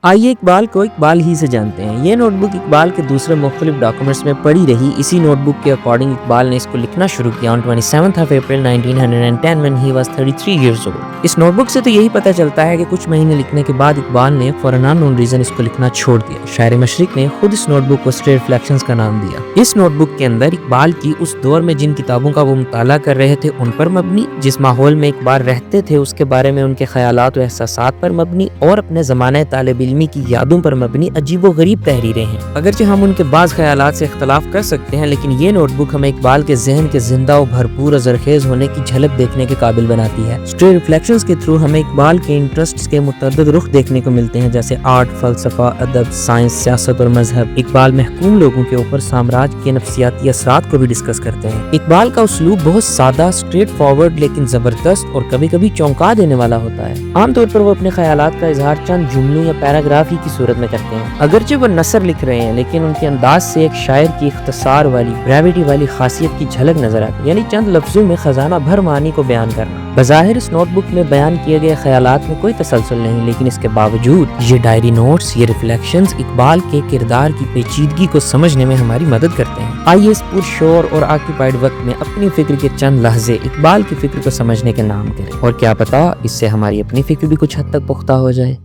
आइए इकबाल को इकबाल ही से जानते हैं। ये नोटबुक इकबाल के दूसरे मुख्तलिफ डॉक्यूमेंट्स में पड़ी रही। इसी नोटबुक के अकॉर्डिंग इकबाल ने इसको लिखना शुरू किया on 27 April 1910 when he was 33 years old। इस नोटबुक से तो यही पता चलता है कि कुछ महीने लिखने के बाद इकबाल ने फॉर एन अननोन रीजन इसको लिखना छोड़ दिया। शायर मशरिक ने खुद इस नोटबुक को स्ट्रेट रिफ्लेक्शंस का नाम दिया। इस नोटबुक के अंदर इकबाल की उस दौर में जिन किताबों का वो मुताला कर रहे थे उन पर मबनी, जिस माहौल में इकबाल रहते थे उसके बारे में उनके ख्यालात और एहसासात पर मबनी, और अपने ज़माने तालिब इल्मी की यादों पर मबनी अजीब व गरीब तहरीरें हैं। अगरचे हम उनके बाज़ ख्यालात से इख्तलाफ कर सकते हैं, लेकिन ये नोटबुक हमें इकबाल के जहन के जिंदा और भरपूर और ज़रखेज़ होने की झलक देखने के काबिल बनाती है। स्ट्रेट रिफ्लेक्शंस के थ्रू हमें इकबाल के इंटरेस्ट्स के मुतअद्दिद रुख देखने को मिलते हैं, जैसे आर्ट, फलसफा, अदब, साइंस, सियासत और मजहब। इकबाल महकूम लोगों के ऊपर साम्राज्य के नफ्सियाती असरात को भी डिस्कस करते हैं। इकबाल का उसलूब बहुत सादा, स्ट्रेट फॉरवर्ड लेकिन जबरदस्त और कभी कभी चौंका देने वाला होता है। आमतौर पर वो अपने ख्यालात का इजहार चंद जुमलों या पैराग्राफ ही की सूरत में करते हैं। अगरचे वो नसर लिख रहे हैं, लेकिन उनके अंदाज से एक शायर की इख्तिसार वाली, ब्रेविटी वाली खासियत की झलक नजर आती है, यानी चंद लफ्जों में खजाना भर मानी को बयान करना। बज़ाहिर इस नोटबुक में बयान किए गए ख्यालात में कोई तसलसल नहीं, लेकिन इसके बावजूद ये डायरी नोट्स, ये रिफ्लेक्शंस इकबाल के किरदार की पेचीदगी को समझने में हमारी मदद करते हैं। आइए इस पुरशोर और ऑक्यूपाइड वक्त में अपनी फिक्र के चंद लहजे इकबाल की फिक्र को समझने के नाम करें, और क्या पता इससे हमारी अपनी फिक्र भी कुछ हद तक पुख्ता हो जाए।